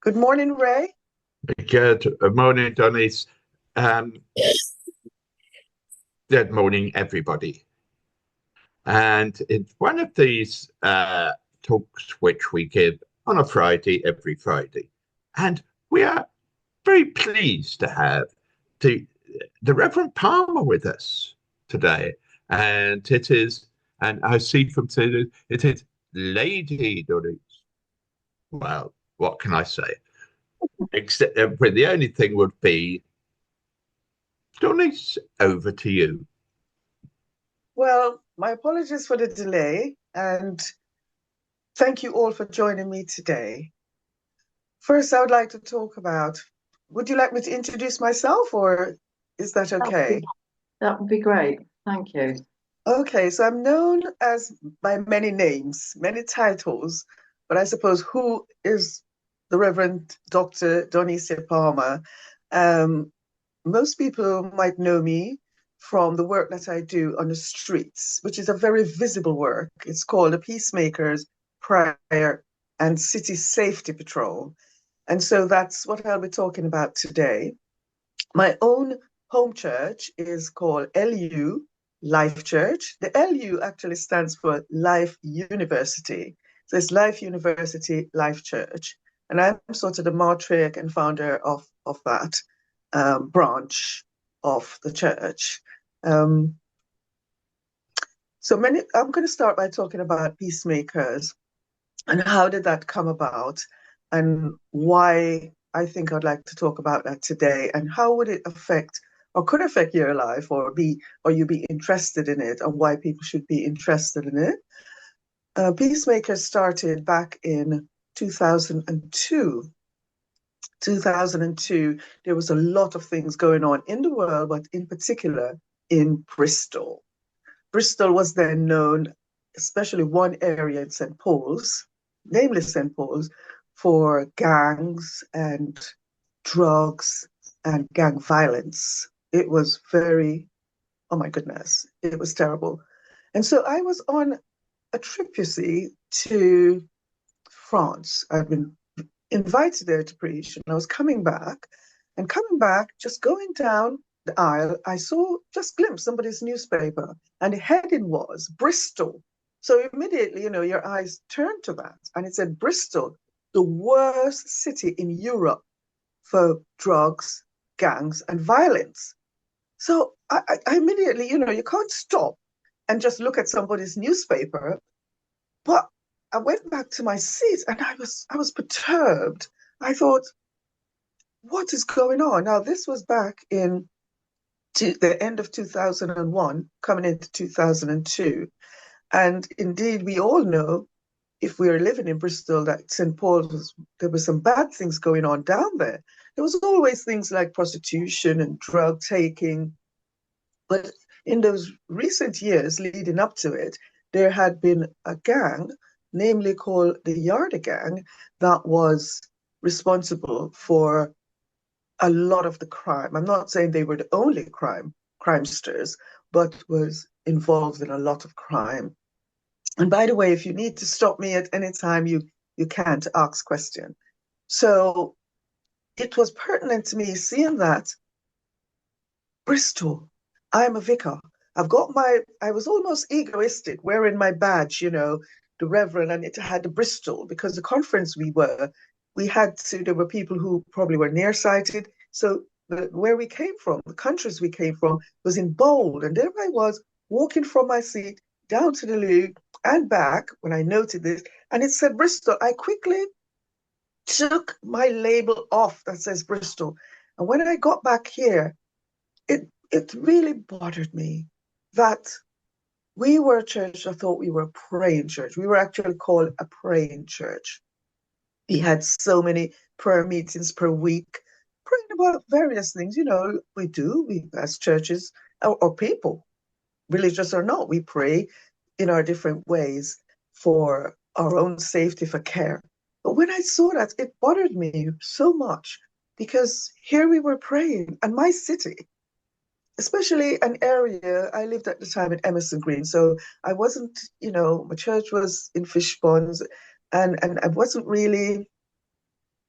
Good morning, Ray. Good morning, Dawnecia. Um, good morning, everybody. And it's one of these talks which we give on a Friday, every Friday. And we are very pleased to have the, the Reverend Palmer with us today. And and I see from today, it is Lady Dawnecia. Well, what can I say? Except the only thing would be, Dawnecia, over to you. Well, my apologies for the delay, and thank you all for joining me today. First, I would like to talk about, would you like me to introduce myself, or is that That would be, okay? that would be great. Thank you. Okay, so I'm known as by many names, many titles, but I suppose who is the Reverend Dr. Dawnecia Palmer? Um, Most people might know me from the work that I do on the streets, which is a very visible work. It's called the Peacemakers, Prayer, and City Safety Patrol. And so that's what I'll be talking about today. My own home church is called LU, Life Church. The LU actually stands for Life University. So it's Life University, Life Church. And I'm sort of the matriarch and founder of that branch of the church. Um, I'm going to start by talking about peacemakers and how did that come about and why I think I'd like to talk about that today and how would it affect or could affect your life or you be interested in it and why people should be interested in it. Peacemakers started back in 2002. 2002, there was a lot of things going on in the world, but in particular in Bristol. Bristol was then known, especially one area in St. Paul's, namely St. Paul's, for gangs and drugs and gang violence. It was very, oh my goodness, it was terrible. And so I was on a trip, you see, to France. I'd been invited there to preach, and I was coming back. And coming back, just going down the aisle, I saw just glimpse somebody's newspaper, and the heading was Bristol. So immediately, your eyes turned to that, and it said Bristol, the worst city in Europe for drugs, gangs, and violence. So I immediately, you can't stop and just look at somebody's newspaper. But I went back to my seat and I was perturbed. I thought, what is going on? Now, this was back in the end of 2001, coming into 2002. And indeed, we all know, if we are living in Bristol, that St. Paul's, there were some bad things going on down there. There was always things like prostitution and drug taking. But in those recent years leading up to it, there had been a gang, namely called the Yarda Gang, that was responsible for a lot of the crime. I'm not saying they were the only crimesters, but was involved in a lot of crime. And by the way, if you need to stop me at any time, you can to ask question. So it was pertinent to me seeing that Bristol, I'm a vicar. I was almost egoistic wearing my badge, the Reverend, and it had the Bristol because the conference there were people who probably were nearsighted. So where we came from, the countries we came from, was in bold. And there I was walking from my seat down to the loo and back when I noted this, and it said Bristol. I quickly took my label off that says Bristol. And when I got back here, it really bothered me that we were a church. I thought we were a praying church. We were actually called a praying church. We had so many prayer meetings per week, praying about various things. We as churches or people, religious or not, we pray in our different ways for our own safety, for care. But when I saw that, it bothered me so much because here we were praying, and my city, especially an area I lived at the time in Emerson Green. So I wasn't, my church was in Fishponds, and I wasn't really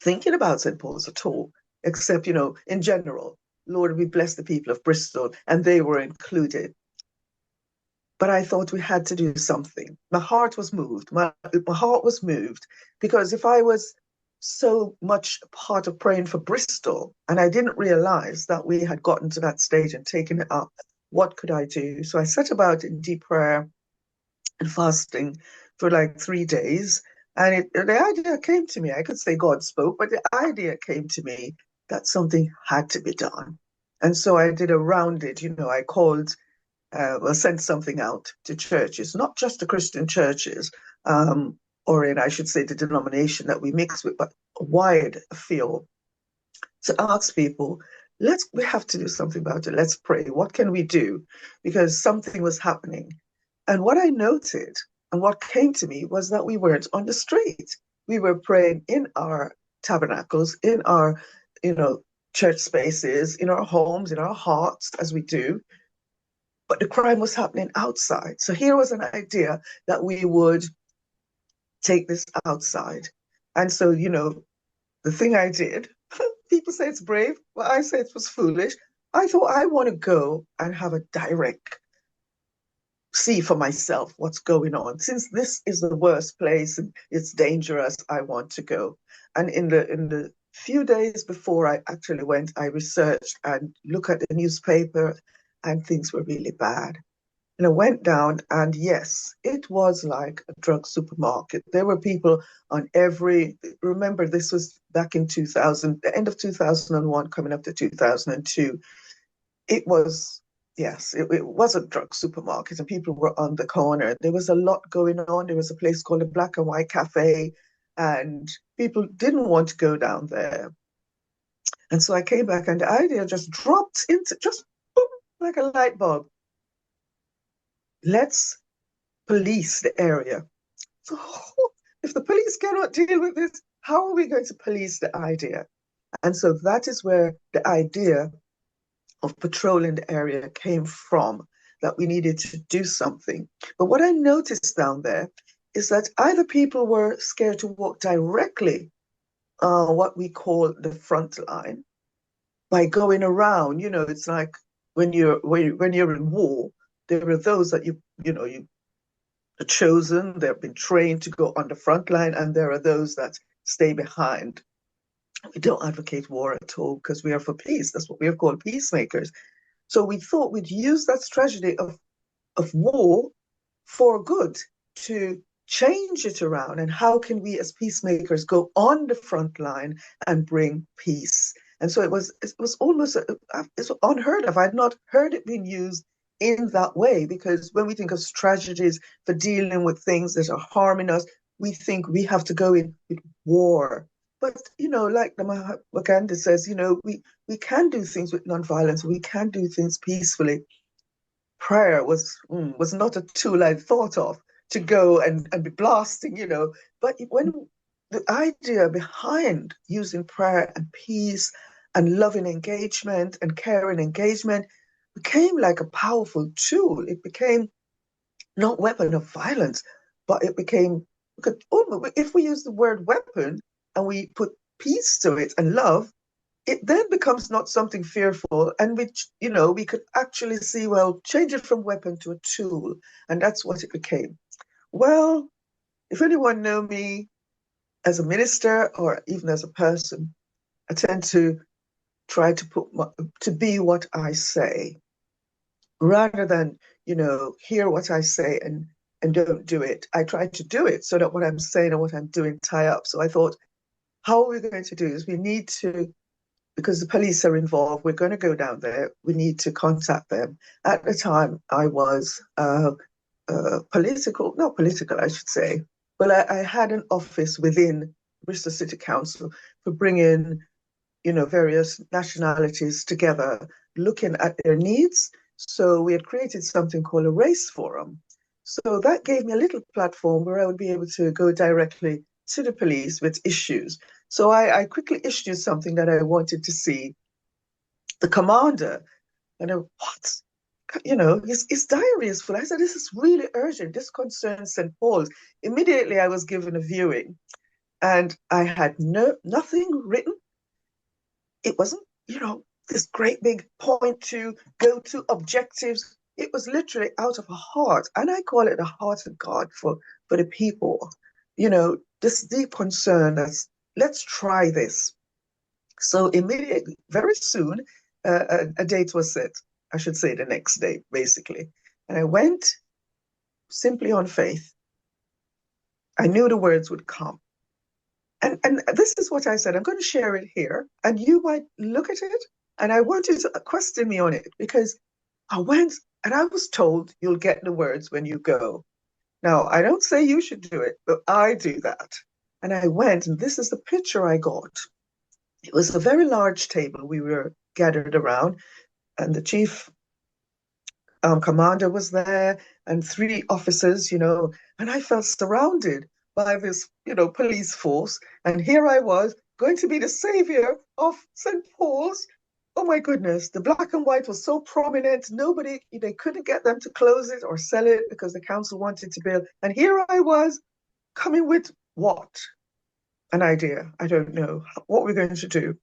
thinking about St. Paul's at all, except, in general, Lord, we bless the people of Bristol, and they were included. But I thought we had to do something. My heart was moved. My heart was moved because if I was so much part of praying for Bristol and I didn't realize that we had gotten to that stage and taken it up, what could I do? So I set about in deep prayer and fasting for like 3 days. And the idea came to me. I could say God spoke, but the idea came to me that something had to be done. And so I did a rounded, I called, sent something out to churches, not just the Christian churches, or in, I should say, the denomination that we mix with, but a wide field, to ask people, we have to do something about it. Let's pray. What can we do? Because something was happening. And what I noted and what came to me was that we weren't on the street. We were praying in our tabernacles, in our, church spaces, in our homes, in our hearts, as we do. But the crime was happening outside. So here was an idea that we would take this outside. And so, the thing I did, people say it's brave, but I say it was foolish. I thought I want to go and have a direct see for myself what's going on. Since this is the worst place and it's dangerous, I want to go. And in the few days before I actually went, I researched and looked at the newspaper, and things were really bad. And I went down, and yes, it was like a drug supermarket. There were people on remember, this was back in 2000, the end of 2001, coming up to 2002. It was, yes, it was a drug supermarket, and people were on the corner. There was a lot going on. There was a place called the Black and White Cafe, and people didn't want to go down there. And so I came back, and the idea just dropped into, just boom, like a light bulb. Let's police the area. So if the police cannot deal with this, how are we going to police the idea? And so that is where the idea of patrolling the area came from, that we needed to do something. But what I noticed down there is that either people were scared to walk directly what we call the front line by going around. It's like when you're in war, there are those that you are chosen, they've been trained to go on the front line, and there are those that stay behind. We don't advocate war at all because we are for peace. That's what we are called, peacemakers. So we thought we'd use that strategy of war for good, to change it around. And how can we as peacemakers go on the front line and bring peace? And so it was almost it's unheard of. I had not heard it being used in that way, because when we think of strategies for dealing with things that are harming us, we think we have to go in with war. But, like the Mahatma Gandhi says, we can do things with nonviolence. We can do things peacefully. Prayer was not a tool I thought of to go and be blasting, But when the idea behind using prayer and peace and loving engagement and caring engagement became like a powerful tool. It became not weapon of violence, but it became, if we use the word weapon and we put peace to it and love, it then becomes not something fearful, and we could actually see, well, change it from weapon to a tool, and that's what it became. Well, if anyone know me as a minister or even as a person, I tend to try to be what I say, rather than hear what I say and don't do it. I try to do it so that what I'm saying and what I'm doing tie up. So I thought, how are we going to do this? We need to, because the police are involved, we're going to go down there. We need to contact them. At the time, I was not political, I should say, but I had an office within Bristol City Council for bringing, various nationalities together, looking at their needs. So we had created something called a race forum. So that gave me a little platform where I would be able to go directly to the police with issues. So I quickly issued something that I wanted to see the commander. And what? His diary is full. I said, this is really urgent. This concerns St. Paul's. Immediately I was given a viewing. And I had nothing written. It wasn't, this great big point to go to objectives. It was literally out of a heart. And I call it the heart of God for the people. This deep concern that's, let's try this. So immediately, very soon, a date was set. I should say the next day, basically. And I went simply on faith. I knew the words would come. And this is what I said. I'm going to share it here, and you might look at it, and I want you to question me on it, because I went and I was told you'll get the words when you go. Now, I don't say you should do it, but I do that. And I went, and this is the picture I got. It was a very large table we were gathered around, and the chief commander was there, and three officers, and I felt surrounded by this, police force. And here I was going to be the savior of St. Paul's. Oh my goodness, the black and white was so prominent. Nobody, they couldn't get them to close it or sell it because the council wanted to build. And here I was coming with what? An idea. I don't know what we're going to do.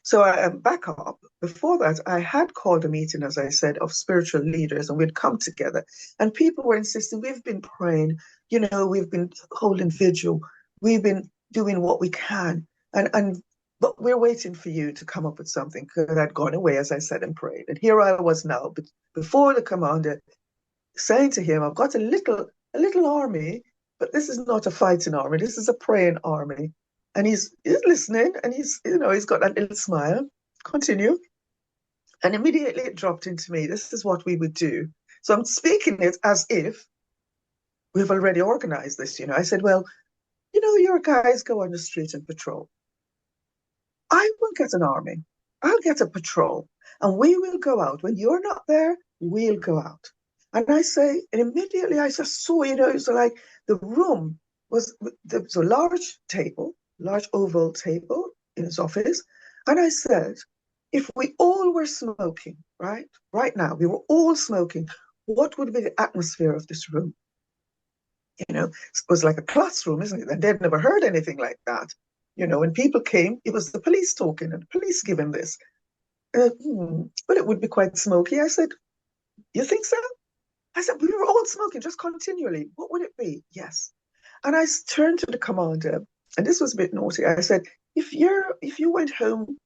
So I am back up. Before that, I had called a meeting, as I said, of spiritual leaders, and we'd come together. And people were insisting, we've been praying, we've been holding vigil, we've been doing what we can. But we're waiting for you to come up with something, because I'd gone away, as I said, and prayed. And here I was now, but before the commander, saying to him, I've got a little army, but this is not a fighting army. This is a praying army. And he's listening, and he's got that little smile. Continue. And immediately it dropped into me. This is what we would do. So I'm speaking it as if we've already organized this. I said, well, your guys go on the street and patrol. I will get an army. I'll get a patrol. And we will go out. When you're not there, we'll go out. And I say, and immediately I just saw, so like the room there was a large oval table in his office. And I said, if we all were smoking, right now, we were all smoking, what would be the atmosphere of this room? It was like a classroom, isn't it? And they'd never heard anything like that. When people came, it was the police talking and the police giving this. But it would be quite smoky. I said, you think so? I said, we were all smoking just continually. What would it be? Yes. And I turned to the commander, and this was a bit naughty. I said, if you went home,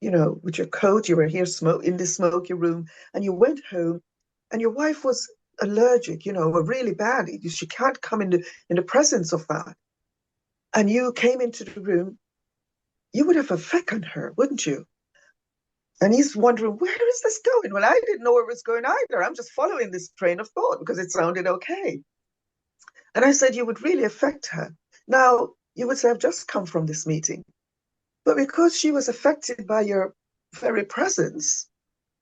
with your coat, you were here in this smoky room, and you went home, and your wife was allergic, really bad. She can't come in the presence of that. And you came into the room, you would have effect on her, wouldn't you? And he's wondering, where is this going? Well, I didn't know where it was going either. I'm just following this train of thought because it sounded okay. And I said, you would really affect her. Now, you would say, I've just come from this meeting. But because she was affected by your very presence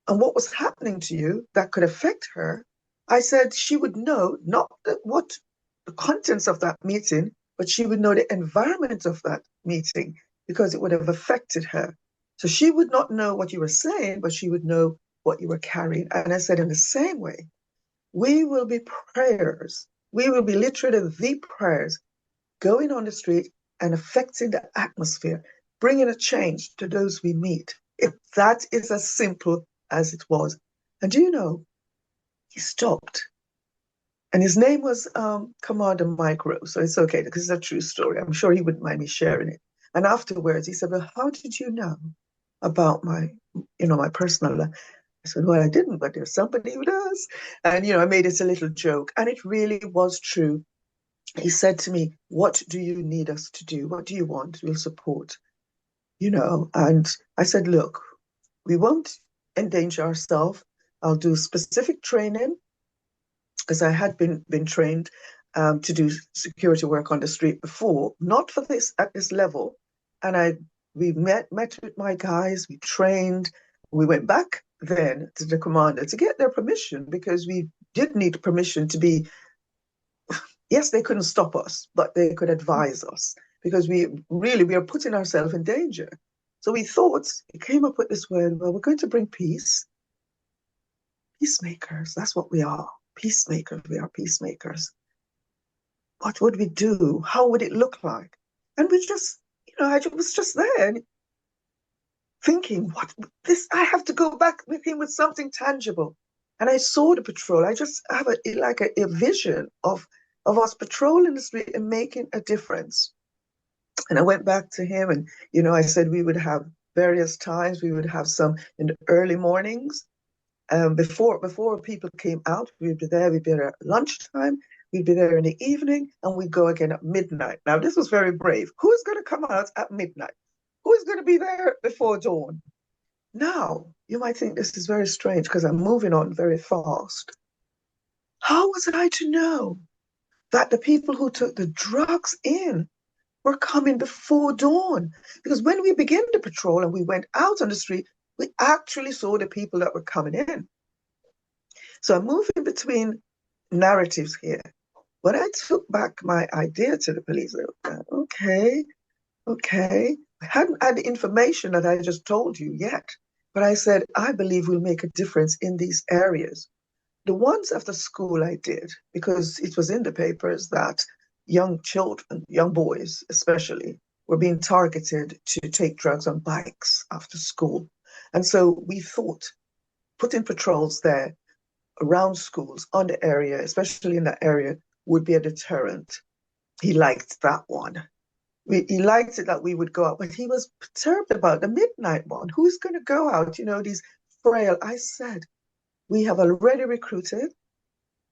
and what was happening to you that could affect her, I said she would know not what the contents of that meeting, but she would know the environment of that meeting because it would have affected her. So she would not know what you were saying, but she would know what you were carrying. And I said, in the same way, we will be prayers. We will be literally the prayers going on the street and affecting the atmosphere, bringing a change to those we meet. If that is as simple as it was. And do you know, he stopped. And his name was Commander Mike Rose. So it's okay, because it's a true story. I'm sure he wouldn't mind me sharing it. And afterwards, he said, well, how did you know about my personal life? I said, well, I didn't, but there's somebody who does. And, I made it a little joke. And it really was true. He said to me, what do you need us to do? What do you want? We'll support. And I said, look, we won't endanger ourselves. I'll do specific training, because I had been trained to do security work on the street before, not for this at this level. And we met with my guys, we trained, we went back then to the commander to get their permission, because we did need permission to be, yes, they couldn't stop us, but they could advise us, because we are putting ourselves in danger. So we came up with this word, well, we're going to bring peace. Peacemakers, that's what we are. Peacemakers, we are peacemakers. What would we do? How would it look like? And we just, I was just there and thinking, what this, I have to go back with him with something tangible. And I saw the patrol. I just have a vision of us patrolling the street and making a difference. And I went back to him and, I said we would have various times. We would have some in the early mornings. Before people came out, we'd be there. We'd be there at lunchtime. We'd be there in the evening, and we'd go again at midnight. Now, this was very brave. Who is going to come out at midnight? Who is going to be there before dawn? Now, you might think this is very strange because I'm moving on very fast. How was I to know that the people who took the drugs in were coming before dawn? Because when we began the patrol and we went out on the street, we actually saw the people that were coming in. So I'm moving between narratives here. When I took back my idea to the police, okay. I hadn't had the information that I just told you yet, but I said, I believe we'll make a difference in these areas. The ones after school I did, because it was in the papers that young children, young boys especially, were being targeted to take drugs on bikes after school. And so we thought putting patrols there around schools on the area, especially in that area, would be a deterrent. He liked that one. He liked it that we would go out, but he was perturbed about the midnight one. Who's going to go out? These frail. I said, we have already recruited,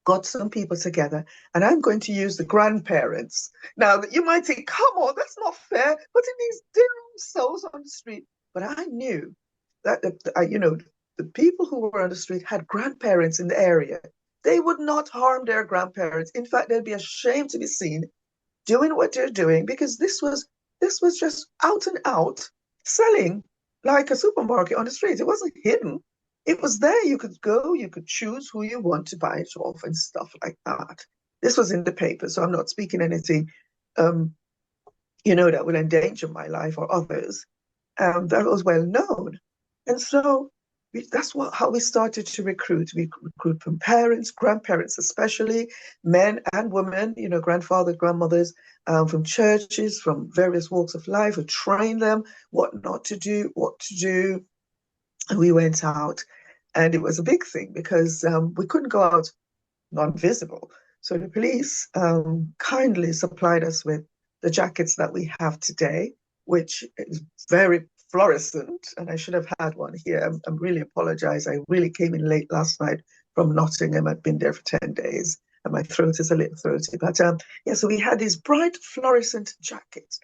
got some people together, and I'm going to use the grandparents. Now, you might think, come on, that's not fair, putting these dear old souls on the street. But I knew that, the people who were on the street had grandparents in the area. They would not harm their grandparents. In fact, they'd be ashamed to be seen doing what they're doing because this was just out and out selling like a supermarket on the street. It wasn't hidden. It was there. You could go, you could choose who you want to buy it off and stuff like that. This was in the paper, so I'm not speaking anything, that will endanger my life or others. That was well known. And so that's how we started to recruit. We recruit from parents, grandparents especially, men and women, grandfathers, grandmothers, from churches, from various walks of life. We trained them what not to do, what to do. And we went out. And it was a big thing because we couldn't go out non-visible. So the police kindly supplied us with the jackets that we have today, which is very fluorescent, and I should have had one here. I really apologize. I really came in late last night from Nottingham. I'd been there for 10 days, and my throat is a little throaty. But so we had these bright fluorescent jackets,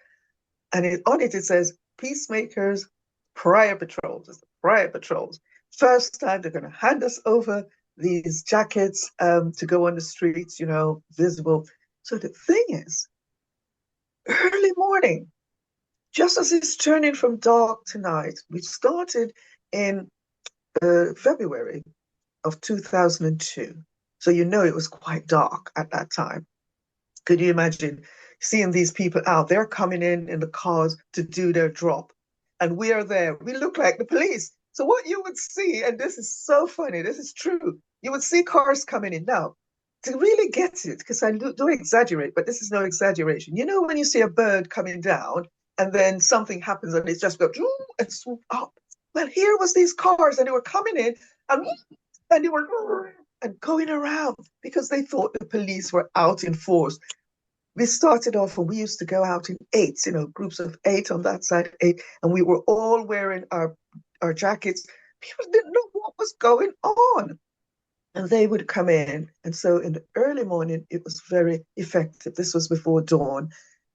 and on it says, Peacemakers, Prior Patrols. Prior Patrols. First time they're going to hand us over these jackets to go on the streets, visible. So the thing is, early morning, just as it's turning from dark to night, we started in February of 2002. So it was quite dark at that time. Could you imagine seeing these people out? They're coming in the cars to do their drop. And we are there. We look like the police. So what you would see, and this is so funny, this is true, you would see cars coming in. Now, to really get it, because I do exaggerate, but this is no exaggeration. When you see a bird coming down and then something happens and it just goes and swoop up. Well, here was these cars and they were coming in and they were and going around because they thought the police were out in force. We started off and we used to go out in eights, groups of 8 on that side, 8, and we were all wearing our jackets. People didn't know what was going on. And they would come in. And so in the early morning, it was very effective. This was before dawn.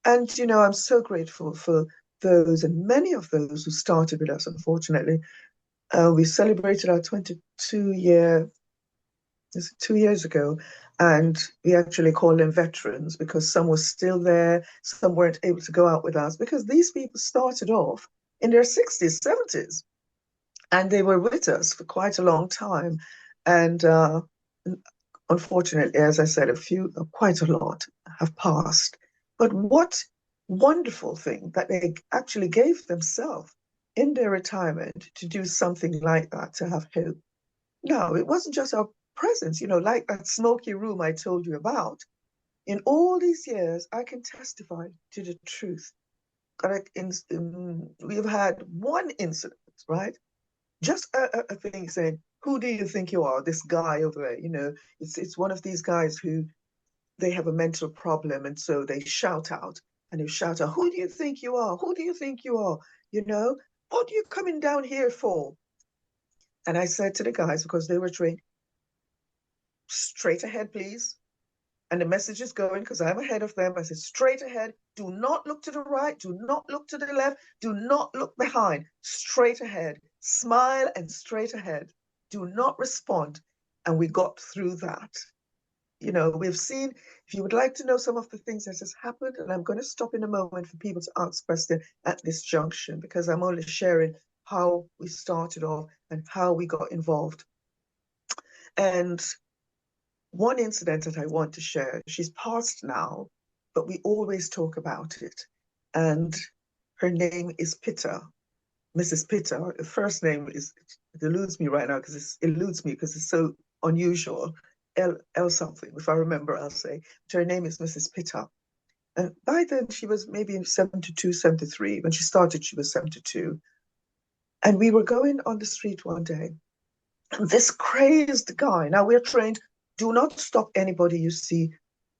And, I'm so grateful for those and many of those who started with us, unfortunately. We celebrated our 22-year, 2 years ago, and we actually called them veterans because some were still there, some weren't able to go out with us because these people started off in their 60s, 70s, and they were with us for quite a long time. And unfortunately, as I said, quite a lot have passed. But what wonderful thing that they actually gave themselves in their retirement to do something like that, to have hope. No, it wasn't just our presence, like that smoky room I told you about. In all these years, I can testify to the truth. We've had one incident, right? Just a thing saying, who do you think you are? This guy over there, it's one of these guys who they have a mental problem, and so they shout out, and they shout out, who do you think you are? Who do you think you are? What are you coming down here for? And I said to the guys, because they were trained, straight ahead, please. And the message is going, because I'm ahead of them. I said, straight ahead. Do not look to the right. Do not look to the left. Do not look behind. Straight ahead. Smile and straight ahead. Do not respond. And we got through that. We've seen, if you would like to know some of the things that has happened, and I'm going to stop in a moment for people to ask questions at this junction, because I'm only sharing how we started off and how we got involved. And one incident that I want to share, she's passed now, but we always talk about it. And her name is Pitta, Mrs. Pitta. The first name it eludes me right now because it's so unusual. L something, if I remember, I'll say. But her name is Mrs. Pitta. And by then she was maybe in 72, 73. When she started, she was 72. And we were going on the street one day. And this crazed guy, now we're trained, do not stop anybody you see,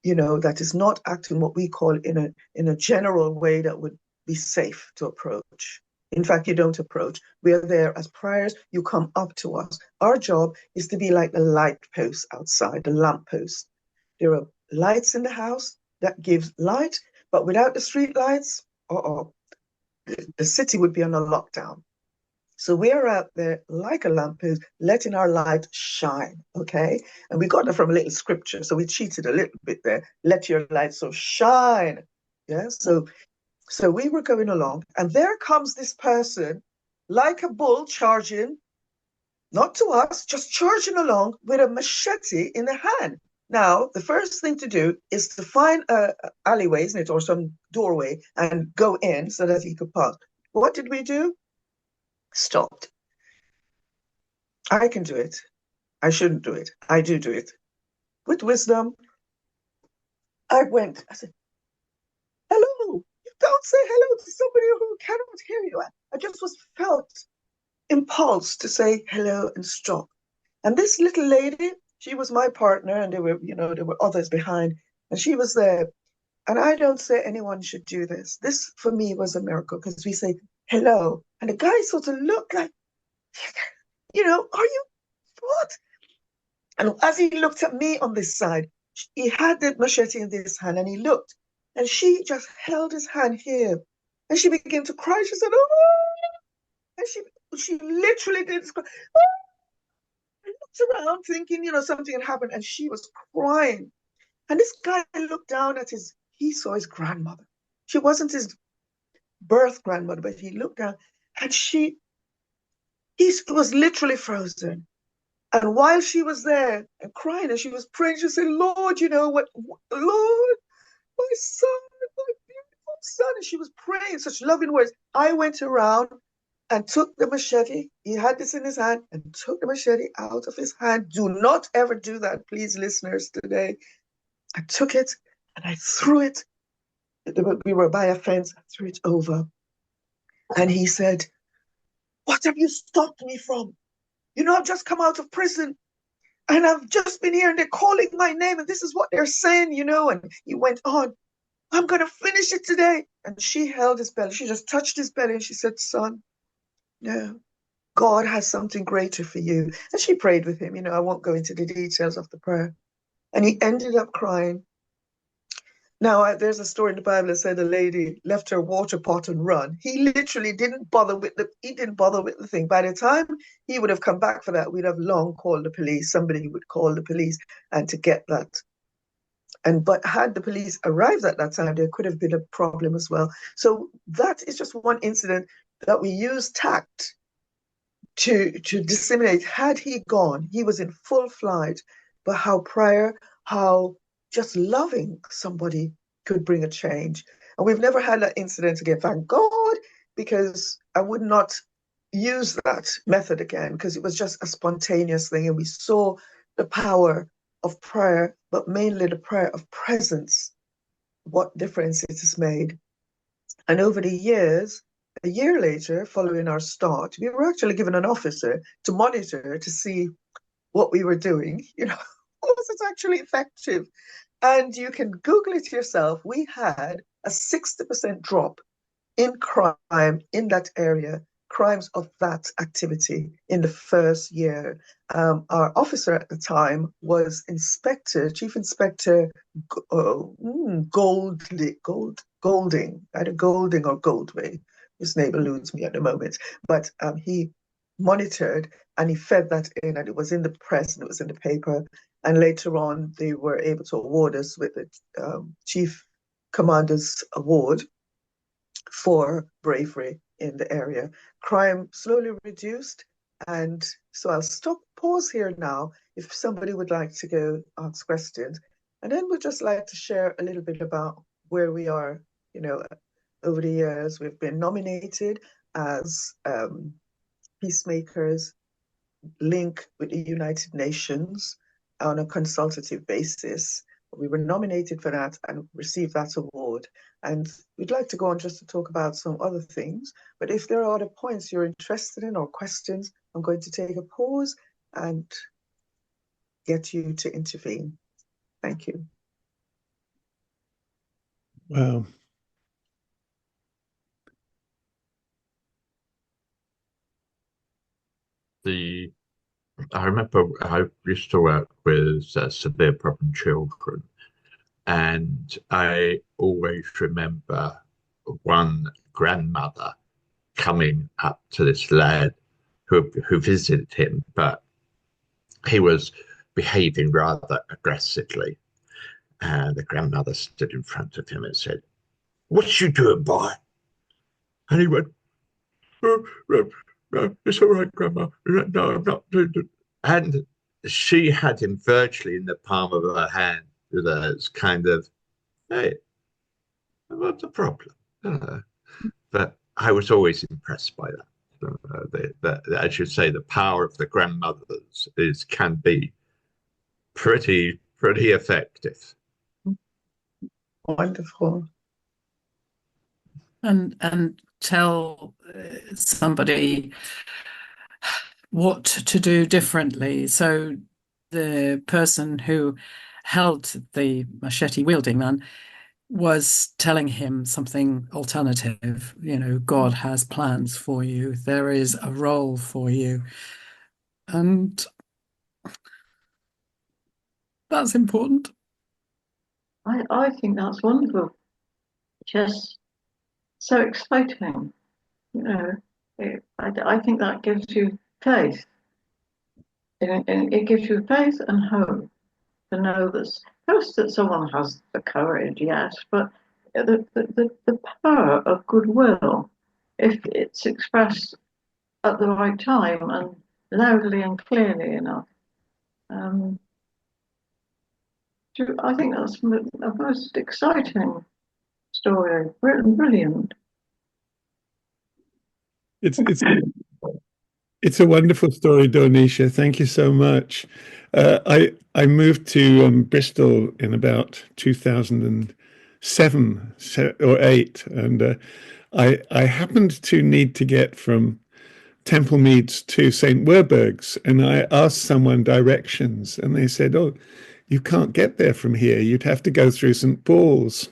that is not acting what we call in a general way that would be safe to approach. In fact, you don't approach. We are there as priors. You come up to us. Our job is to be like the light post outside, the lamp post. There are lights in the house that gives light, but without the street lights, the city would be on a lockdown. So we're out there like a lamppost, letting our light shine, okay? And we got it from a little scripture, so we cheated a little bit there. Let your light so shine, yeah? So we were going along, and there comes this person, like a bull charging, not to us, just charging along with a machete in the hand. Now, the first thing to do is to find a alleyway, isn't it, or some doorway, and go in so that he could pass. What did we do? Stopped. I can do it. I shouldn't do it. I do it. With wisdom, I said, hello. You don't say hello to somebody who cannot hear you. I just felt impulse to say hello and stop. And this little lady, she was my partner, and there were others behind, and she was there. And I don't say anyone should do this. This, for me, was a miracle, because we say hello. And the guy sort of looked like, are you, what? And as he looked at me on this side, he had the machete in this hand, and he looked, and she just held his hand here, and she began to cry. She said, oh, and she literally did cry. Oh. I looked around thinking, something had happened, and she was crying. And this guy looked down at he saw his grandmother. She wasn't his birth grandmother, but he looked down, and he was literally frozen. And while she was there and crying, and she was praying, she said, Lord, Lord, my son, my beautiful son. And she was praying such loving words. I went around and took the machete. He had this in his hand, and took the machete out of his hand. Do not ever do that, please, listeners, today. I took it and I threw it. We were by a fence. I threw it over. And he said, what have you stopped me from? I've just come out of prison, and I've just been here, and they're calling my name, and this is what they're saying, And he went on, I'm going to finish it today. And she held his belly. She just touched his belly, and she said, son, no, God has something greater for you. And she prayed with him. I won't go into the details of the prayer. And he ended up crying. Now, there's a story in the Bible that said a lady left her water pot and run. He literally didn't bother with the thing. By the time he would have come back for that, we'd have long called the police. Somebody would call the police and to get that. But had the police arrived at that time, there could have been a problem as well. So that is just one incident that we used tact to disseminate. Had he gone, he was in full flight, but how just loving somebody could bring a change. And we've never had that incident again, thank God, because I would not use that method again, because it was just a spontaneous thing, and we saw the power of prayer, but mainly the prayer of presence, what difference it has made. And over the years, a year later, following our start, we were actually given an officer to monitor to see what we were doing. Was it actually effective? And you can Google it yourself. We had a 60% drop in crime in that area, crimes of that activity in the first year. Our officer at the time was Chief Inspector Golding, either Golding or Goldway. His name eludes me at the moment. But he monitored and he fed that in, and it was in the press and it was in the paper. And later on, they were able to award us with the Chief Commander's Award for bravery in the area. Crime slowly reduced. And so I'll pause here now if somebody would like to go ask questions. And then we'd just like to share a little bit about where we are, over the years. We've been nominated as peacemakers, link with the United Nations on a consultative basis. We were nominated for that and received that award. And we'd like to go on just to talk about some other things. But if there are other points you're interested in or questions, I'm going to take a pause and get you to intervene. Thank you. Wow. I remember I used to work with severe problem children, and I always remember one grandmother coming up to this lad who visited him, but he was behaving rather aggressively. And the grandmother stood in front of him and said, "What you doing, boy?" And he went, "Oh, it's all right, Grandma. No, I'm not doing it." And she had him virtually in the palm of her hand with a kind of, "Hey, what's the problem?" But I was always impressed by that. As you say, the power of the grandmothers can be pretty effective. Wonderful. And tell somebody what to do differently. So the person who held the machete wielding man was telling him something alternative. God has plans for you. There is a role for you. And that's important. I think that's wonderful. Just so exciting. I think that gives you faith. It gives you faith and hope to know that someone has the courage, yes, but the power of goodwill, if it's expressed at the right time and loudly and clearly enough. I think that's a most exciting story. Brilliant. It's a wonderful story, Dawnecia. Thank you so much. I moved to Bristol in about 2007 or 8, and I happened to need to get from Temple Meads to St. Werburgh's, and I asked someone directions, and they said, "Oh, you can't get there from here. You'd have to go through St. Paul's."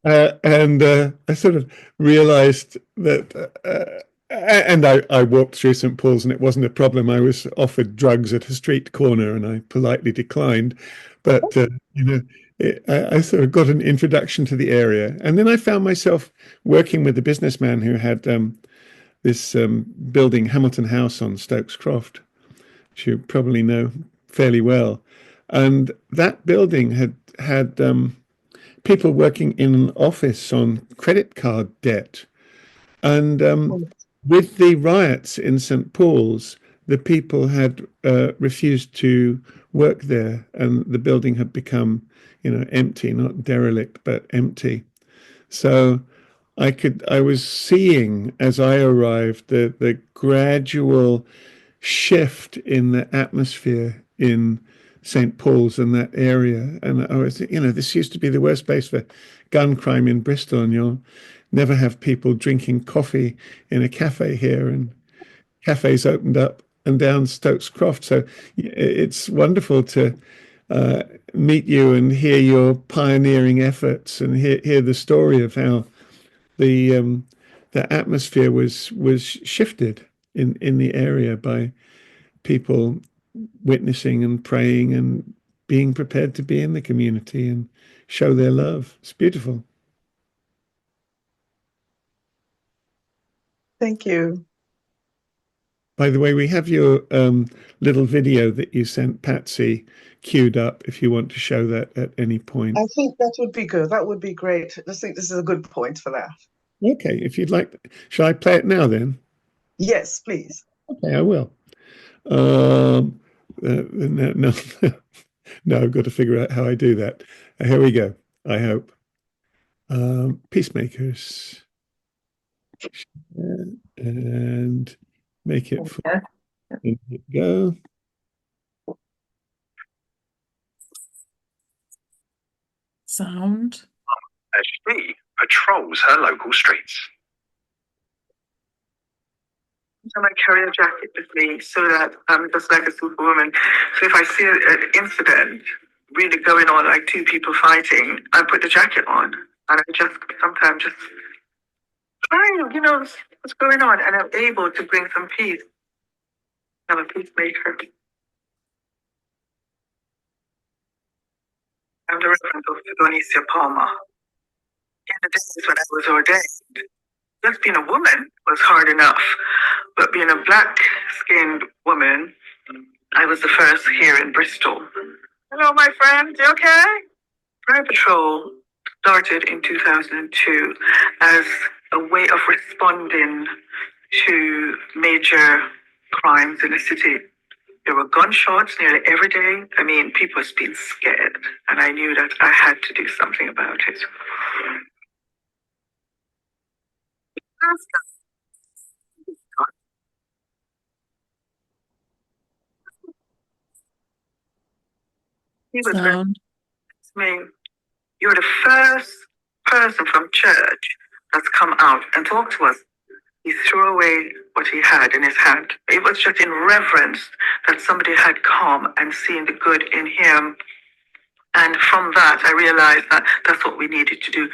And I sort of realized that, and I walked through St. Paul's and it wasn't a problem. I was offered drugs at a street corner and I politely declined. But, I sort of got an introduction to the area. And then I found myself working with a businessman who had this building, Hamilton House on Stokes Croft, which you probably know fairly well. And that building had people working in an office on credit card debt. And with the riots in St. Paul's, the people had refused to work there, and the building had become, empty, not derelict, but empty. So I was seeing, as I arrived, the gradual shift in the atmosphere in St. Paul's and that area. And I was, this used to be the worst place for gun crime in Bristol, and you'll never have people drinking coffee in a cafe here. And cafes opened up and down Stokes Croft. So it's wonderful to meet you and hear your pioneering efforts and hear the story of how the atmosphere was shifted in the area by people witnessing and praying and being prepared to be in the community and show their love. It's beautiful. Thank you. By the way, we have your little video that you sent Patsy queued up if you want to show that at any point. I think that would be good. That would be great. I think this is a good point for that. Okay, if you'd like, shall I play it now then? Yes, please. Okay, I will. No, no, I've got to figure out how I do that. Here we go, I hope. Peacemakers. And make it full. There you go. Sound. As she patrols her local streets. I carry a jacket with me so that I'm just like a superwoman. So if I see an incident really going on, like two people fighting, I put the jacket on and I just sometimes just try, what's going on, and I'm able to bring some peace. I'm a peacemaker. I'm the Reverend of Dawnecia Palmer. In the days when I was ordained, just being a woman was hard enough, but being a black-skinned woman, I was the first here in Bristol. Hello, my friend. You okay? Crime Patrol started in 2002 as a way of responding to major crimes in the city. There were gunshots nearly every day. I mean, people was being scared, and I knew that I had to do something about it. He was Sound. me. You're the first person from church that's come out and talked to us. He threw away what he had in his hand. It was just in reverence that somebody had come and seen the good in him. And from that, I realized that that's what we needed to do.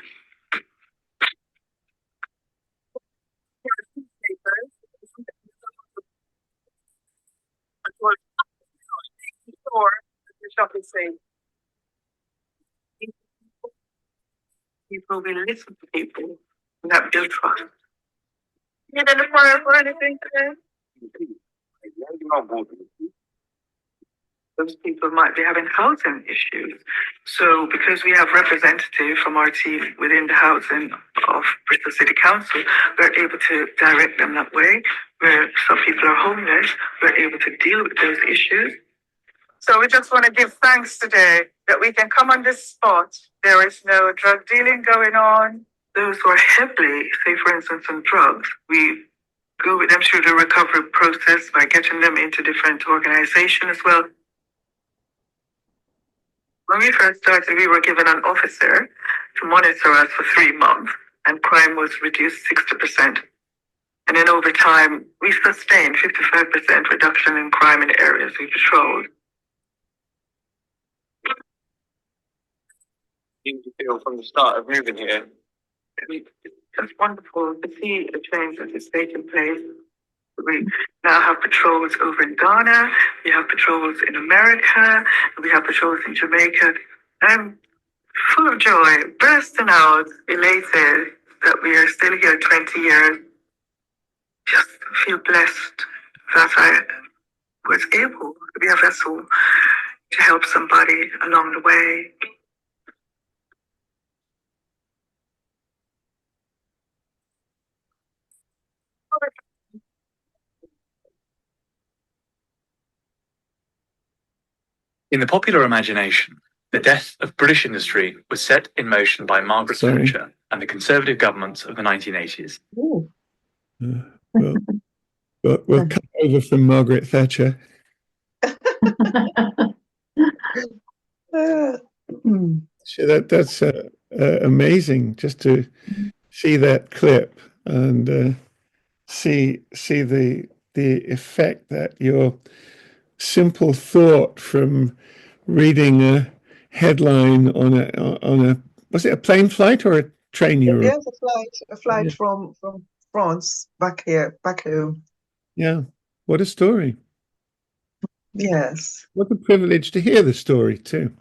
People will listen to people that build trust. You need any prayer for anything today? Those people might be having housing issues. So because we have representatives from our team within the housing of Bristol City Council, we're able to direct them that way. Where some people are homeless, we're able to deal with those issues. So we just want to give thanks today that we can come on this spot. There is no drug dealing going on. Those who are heavily, say for instance, on drugs, we go with them through the recovery process by getting them into different organizations as well. When we first started, we were given an officer to monitor us for 3 months, and crime was reduced 60%. And then over time, we sustained 55% reduction in crime in the areas we patrolled. You feel from the start of moving here? It's wonderful to see the change that is taking place. We now have patrols over in Ghana, we have patrols in America, we have patrols in Jamaica. I'm full of joy, bursting out, elated that we are still here 20 years. Just feel blessed that I was able to be a vessel to help somebody along the way. In the popular imagination, the death of British industry was set in motion by Margaret Thatcher and the Conservative governments of the 1980s. Well, we'll come over from Margaret Thatcher. So that's amazing, just to see that clip and see the effect that your simple thought from reading a headline on a was it a plane flight or a train you were Yes, a flight from France back home. Yeah, what a story. Yes. What a privilege to hear the story too.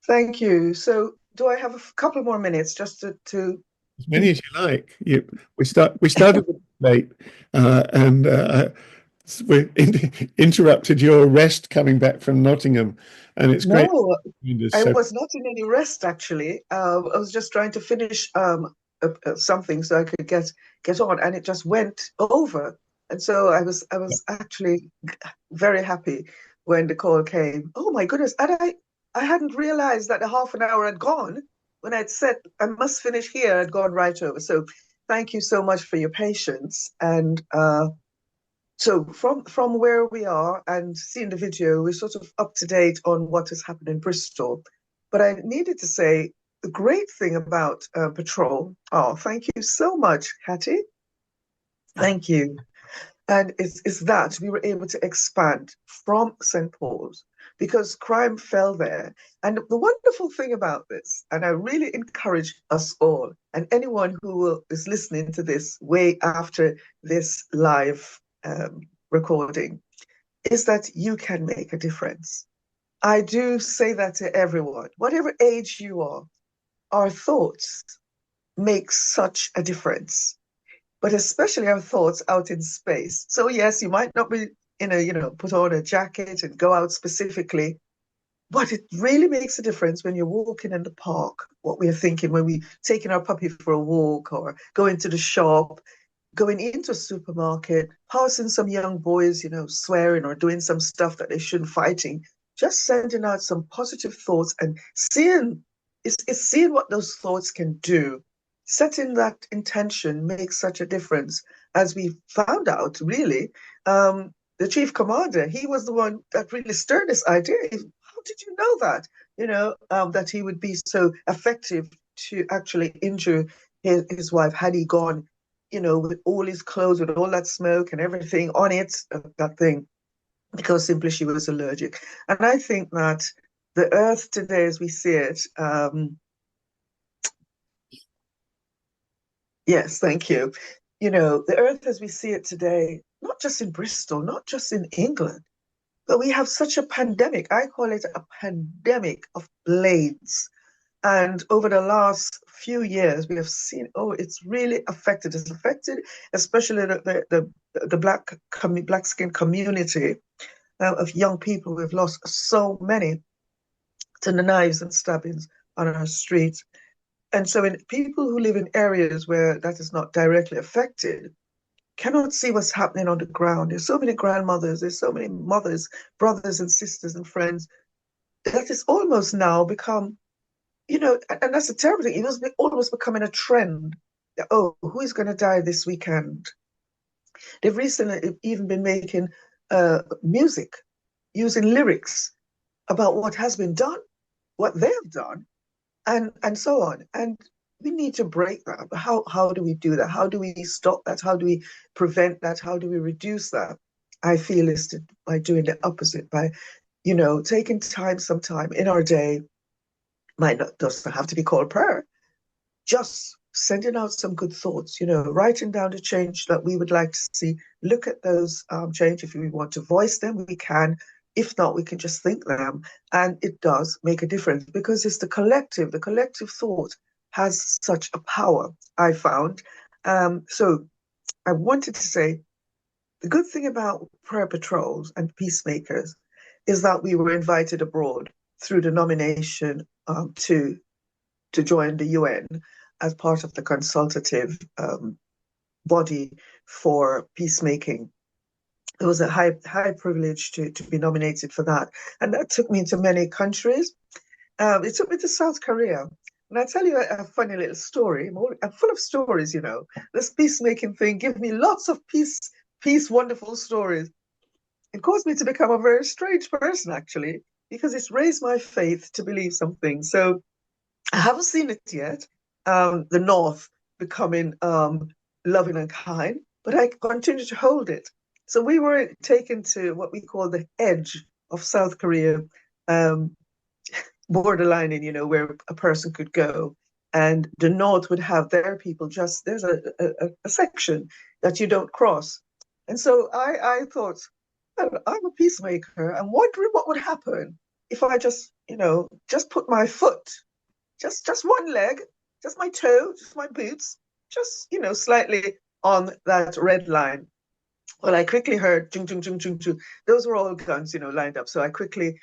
Thank you. So do I have a couple more minutes just to As many as you like. We started late, and we interrupted your rest coming back from Nottingham, and it's great. No, I So was not in any rest actually. I was just trying to finish something so I could get on, and it just went over. And so I was actually very happy when the call came. Oh my goodness! And I hadn't realized that the half an hour had gone when I'd said I must finish here. I'd gone right over. So thank you so much for your patience. And so from where we are and seeing the video, we're sort of up to date on what has happened in Bristol. But I needed to say the great thing about Patrol. Oh, thank you so much, Hattie. Thank you. And it's that we were able to expand from St. Paul's because crime fell there. And the wonderful thing about this, and I really encourage us all and anyone who is listening to this way after this live recording, is that you can make a difference. I do say that to everyone, whatever age you are, our thoughts make such a difference, but especially our thoughts out in space. So yes, you might not be put on a jacket and go out specifically, but it really makes a difference when you're walking in the park, what we're thinking when we're taking our puppy for a walk or going to the shop, going into a supermarket, passing some young boys, swearing or doing some stuff that they shouldn't, fighting, just sending out some positive thoughts and seeing what those thoughts can do. Setting that intention makes such a difference, as we found out, really. The chief commander, he was the one that really stirred this idea. How did you know that? That he would be so effective to actually injure his wife had he gone, with all his clothes, with all that smoke and everything on it, that thing, because simply she was allergic. And I think that the earth today, as we see it, yes, thank you. The earth as we see it today, not just in Bristol, not just in England, but we have such a pandemic. I call it a pandemic of blades. And over the last few years, we have seen, it's really affected. It's affected especially the black skin community of young people. We've lost so many to the knives and stabbings on our streets. And so people who live in areas where that is not directly affected cannot see what's happening on the ground. There's so many grandmothers, there's so many mothers, brothers and sisters and friends that is almost now become, and that's a terrible thing. It was almost becoming a trend. Who is going to die this weekend? They've recently even been making music, using lyrics about what has been done, what they have done, and so on. And we need to break that. How do we do that? How do we stop that? How do we prevent that? How do we reduce that? I feel is by doing the opposite, by taking some time in our day. Doesn't have to be called prayer, just sending out some good thoughts, writing down the change that we would like to see. Look at those change. If we want to voice them, we can. If not, we can just think them. And it does make a difference because it's the collective thought has such a power, I found. So I wanted to say the good thing about prayer patrols and peacemakers is that we were invited abroad through the nomination to join the UN as part of the consultative body for peacemaking. It was a high privilege to be nominated for that. And that took me to many countries. It took me to South Korea. And I tell you a funny little story. I'm full of stories, This peacemaking thing gives me lots of peace, wonderful stories. It caused me to become a very strange person, actually, because it's raised my faith to believe something. So I haven't seen it yet, the North becoming loving and kind, but I continue to hold it. So we were taken to what we call the edge of South Korea, um, borderlining, where a person could go. And the North would have their people just, there's a section that you don't cross. And so I thought, well, I'm a peacemaker. I'm wondering what would happen if I just, just put my foot, just one leg, just my toe, just my boots, just, slightly on that red line. Well, I quickly heard chung chung chung chung chung. Those were all guns, lined up. So I quickly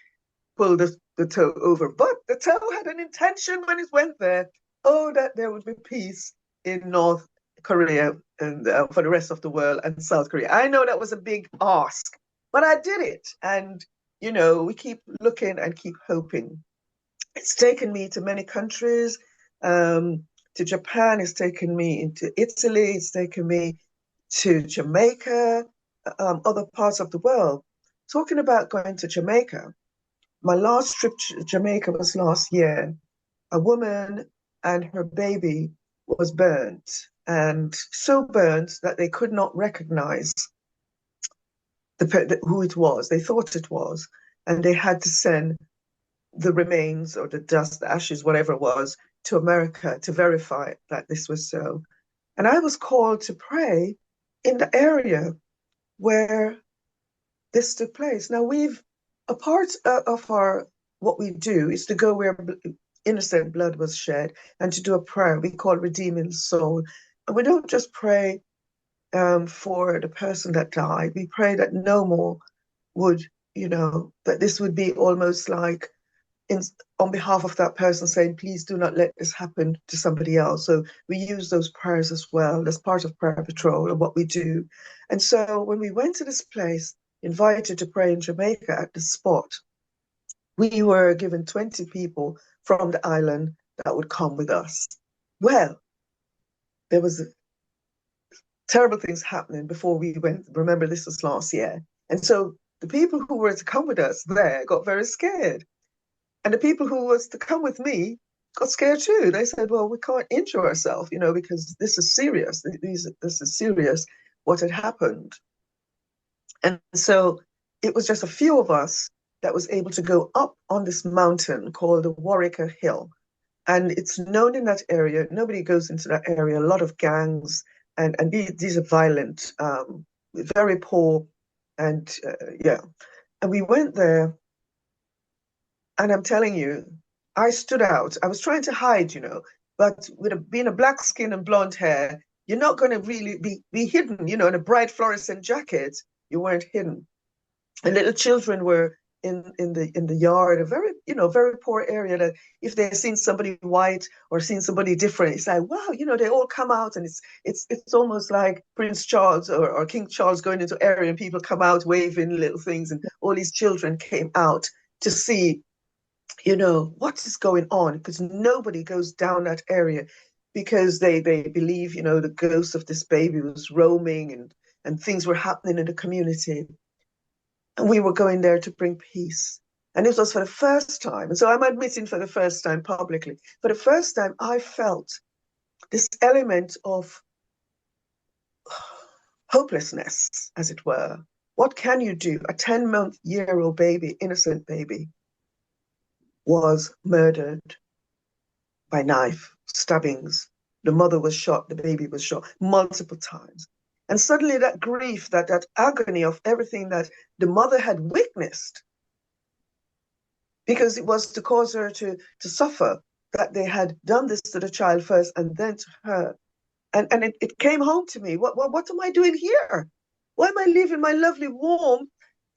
pulled the toe over. But the toe had an intention when it went there. Oh, that there would be peace in North Korea and for the rest of the world and South Korea. I know that was a big ask, but I did it. And, we keep looking and keep hoping. It's taken me to many countries, to Japan, it's taken me into Italy, it's taken me to Jamaica, other parts of the world. Talking about going to Jamaica, my last trip to Jamaica was last year. A woman and her baby was burnt, and so burnt that they could not recognize who it was. They thought it was, and they had to send the remains or the dust, the ashes, whatever it was, to America to verify that this was so. And I was called to pray in the area where this took place. Now a part of what we do is to go where innocent blood was shed and to do a prayer we call redeeming soul. And we don't just pray for the person that died. We pray that no more would, that this would be almost like on behalf of that person saying, please do not let this happen to somebody else. So we use those prayers as well as part of prayer patrol and what we do. And so when we went to this place, invited to pray in Jamaica at the spot, we were given 20 people from the island that would come with us. Well, there was terrible things happening before we went. Remember, this was last year. And so the people who were to come with us there got very scared. And the people who was to come with me got scared too. They said, well, we can't injure ourselves, because this is serious. This is serious, what had happened. And so it was just a few of us that was able to go up on this mountain called the Warwicker Hill. And it's known in that area. Nobody goes into that area. A lot of gangs, and these are violent, very poor. And yeah. And we went there. And I'm telling you, I stood out. I was trying to hide, but being a black skin and blonde hair, you're not going to really be hidden, in a bright fluorescent jacket. You weren't hidden. And little children were in the yard, a very, very poor area that if they've seen somebody white or seen somebody different, it's like, wow, they all come out, and it's almost like Prince Charles or King Charles going into area, and people come out waving little things, and all these children came out to see what is going on, because nobody goes down that area because they believe, the ghost of this baby was roaming and things were happening in the community. And we were going there to bring peace. And it was for the first time. And so I'm admitting for the first time publicly, for the first time, I felt this element of hopelessness, as it were. What can you do? A 10-month-year-old baby, innocent baby, was murdered by knife, stabbings. The mother was shot, the baby was shot multiple times. And suddenly that grief, that agony of everything that the mother had witnessed, because it was to cause her to suffer, that they had done this to the child first and then to her. And it came home to me. What am I doing here? Why am I leaving my lovely warm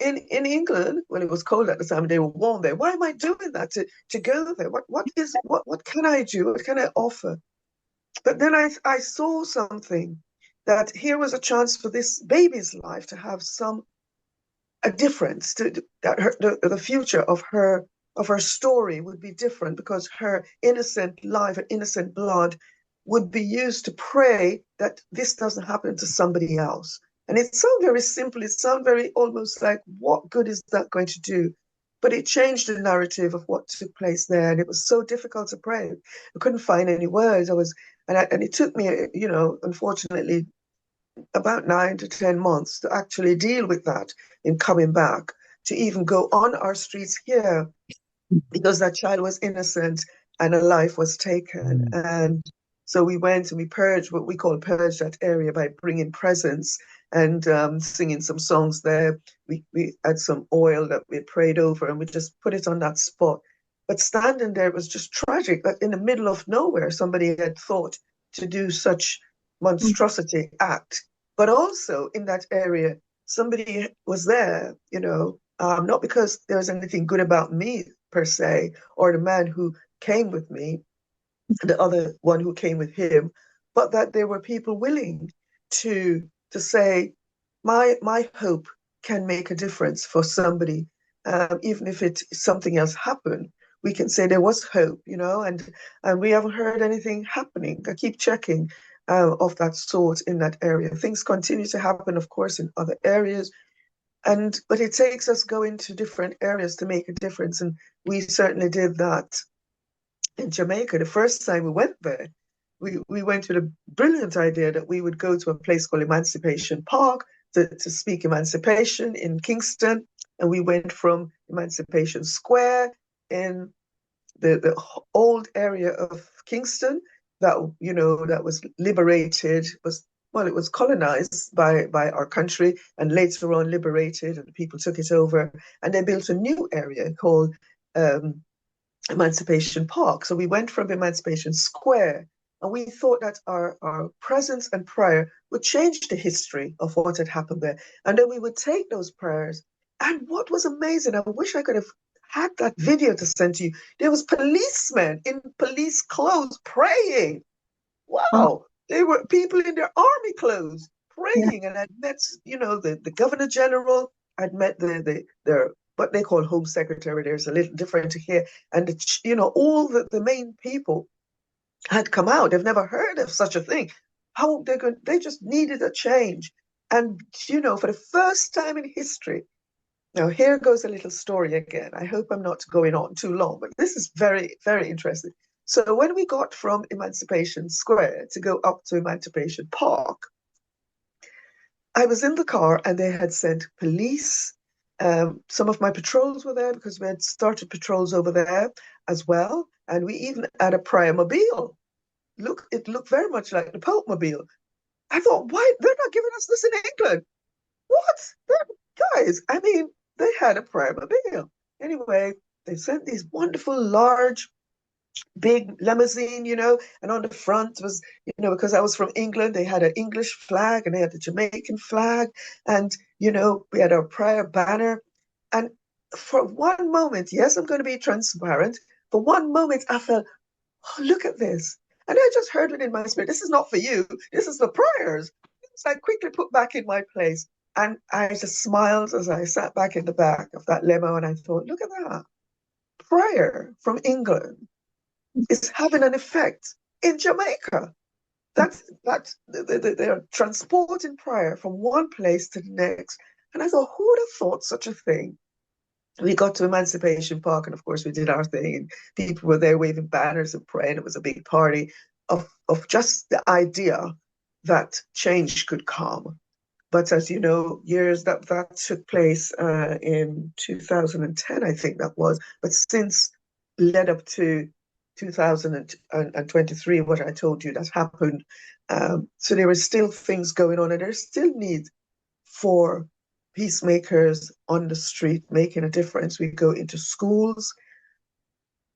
in England when it was cold at the time? They were warm there. Why am I doing that to go there? What can I do? What can I offer? But then I saw something, that here was a chance for this baby's life to have a difference, that the future of her story would be different, because her innocent life and innocent blood would be used to pray that this doesn't happen to somebody else. And it sounds very simple. It sounds very almost like, what good is that going to do? But it changed the narrative of what took place there. And it was so difficult to pray. I couldn't find any words. And it took me, unfortunately, about 9 to 10 months to actually deal with that in coming back, to even go on our streets here, because that child was innocent and a life was taken. And so we went and we purged, what we call purge that area, by bringing presents and singing some songs there. We had some oil that we prayed over and we just put it on that spot. But standing there, it was just tragic that in the middle of nowhere, somebody had thought to do such monstrosity act. But also in that area, somebody was there, not because there was anything good about me per se, or the man who came with me, the other one who came with him, but that there were people willing to say, my hope can make a difference for somebody, even if something else happened. We can say there was hope, and we haven't heard anything happening. I keep checking of that sort in that area. Things continue to happen, of course, in other areas. But it takes us going to different areas to make a difference. And we certainly did that in Jamaica. The first time we went there, we went with a brilliant idea that we would go to a place called Emancipation Park to speak emancipation in Kingston. And we went from Emancipation Square in the old area of Kingston that was liberated, it was colonized by our country and later on liberated, and people took it over, and they built a new area called Emancipation Park. So we went from Emancipation Square, and we thought that our presence and prayer would change the history of what had happened there. And then we would take those prayers. And what was amazing, I wish I could have had that video to send to you. There was policemen in police clothes praying. Wow. There were people in their army clothes praying. And I'd met, the Governor General. I'd met their what they call Home Secretary. There's a little different here. And, all the main people had come out. They've never heard of such a thing. How they just needed a change. And, for the first time in history, now here goes a little story again. I hope I'm not going on too long, but this is very, very interesting. So when we got from Emancipation Square to go up to Emancipation Park, I was in the car and they had sent police. Some of my patrols were there because we had started patrols over there as well. And we even had a prayer mobile. It looked very much like the Pope mobile. I thought, why? They're not giving us this in England. What? Guys, they had a prayer mobile. Anyway, they sent these wonderful, large, big limousine, and on the front was, because I was from England, they had an English flag and they had the Jamaican flag. And, we had our prayer banner. And for one moment, yes, I'm going to be transparent. For one moment, I felt, oh, look at this. And I just heard it in my spirit. This is not for you. This is for prayers. So I quickly put back in my place. And I just smiled as I sat back in the back of that limo. And I thought, look at that. Prayer from England is having an effect in Jamaica. They're transporting prayer from one place to the next. And I thought, who would have thought such a thing? We got to Emancipation Park, and of course we did our thing, and people were there waving banners and praying. It was a big party of just the idea that change could come. But as you know, years that took place in 2010, I think that was, but since led up to 2023, what I told you that happened. So there were still things going on, and there's still need for peacemakers on the street making a difference. We go into schools,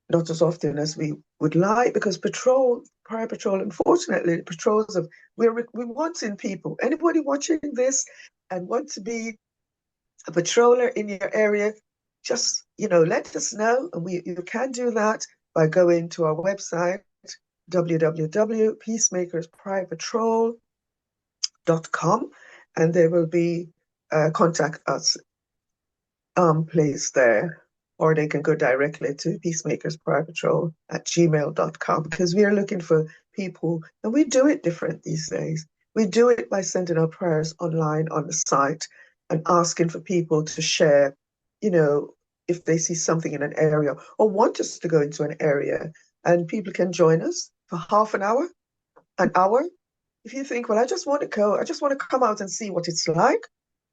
not as often as we would like, because prior patrol, unfortunately, the patrols we're wanting people. Anybody watching this and want to be a patroller in your area, just, let us know. And you can do that by going to our website, www.peacemakersprivatepatrol.com, and there will be contact us place there, or they can go directly to peacemakersprivatepatrol@gmail.com, because we are looking for people, and we do it different these days. We do it by sending our prayers online on the site and asking for people to share, if they see something in an area or want us to go into an area, and people can join us for half an hour. If you think, well, I just want to go, I just want to come out and see what it's like,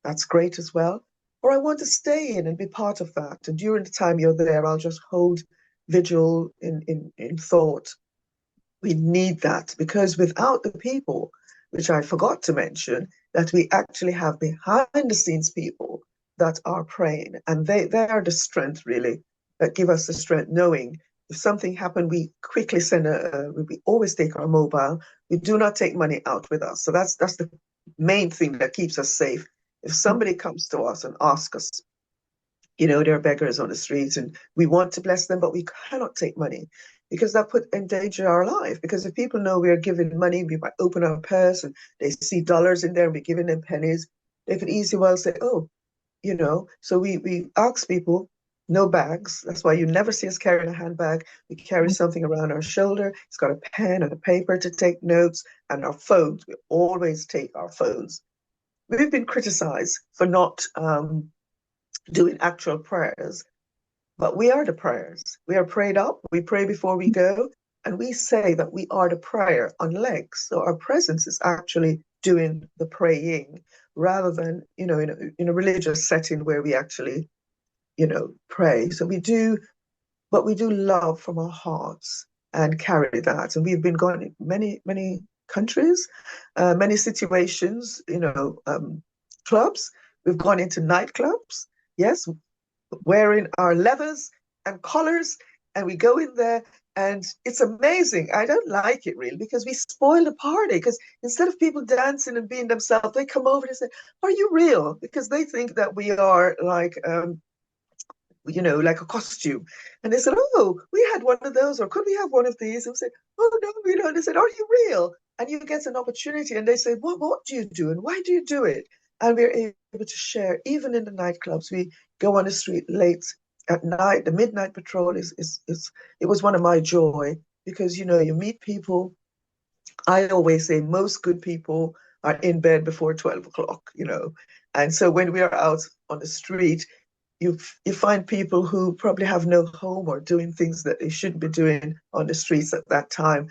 that's great as well. Or I want to stay in and be part of that. And during the time you're there, I'll just hold vigil in thought. We need that, because without the people, which I forgot to mention, that we actually have behind the scenes people that are praying, and they are the strength really that give us the strength, knowing if something happened, we quickly we always take our mobile. We do not take money out with us. So that's the main thing that keeps us safe. If somebody comes to us and asks us, there are beggars on the streets and we want to bless them, but we cannot take money because that put in danger our life. Because if people know we are giving money, we might open our purse and they see dollars in there and we're giving them pennies, they could easily well say, oh, So we ask people, no bags. That's why you never see us carrying a handbag. We carry something around our shoulder. It's got a pen and a paper to take notes, and our phones. We always take our phones. We've been criticized for not doing actual prayers, but we are the prayers. We are prayed up. We pray before we go, and we say that we are the prayer on legs. So our presence is actually doing the praying rather than, in a religious setting where we actually, pray. So we do, but we do love from our hearts and carry that. And we've been going in many, many countries, many situations, clubs. We've gone into nightclubs. Yes, wearing our leathers and collars, and we go in there, and it's amazing. I don't like it really because we spoil the party, because instead of people dancing and being themselves, they come over and say, are you real? Because they think that we are like like a costume. And they said, oh, we had one of those, or could we have one of these? And we said, oh no, we don't. They said, are you real? And you get an opportunity, and they say, what do you do and why do you do it? And we're able to share, even in the nightclubs. We go on the street late at night. The midnight patrol it was one of my joy, because you meet people. I always say most good people are in bed before 12 o'clock, And so when we are out on the street, you find people who probably have no home or doing things that they shouldn't be doing on the streets at that time.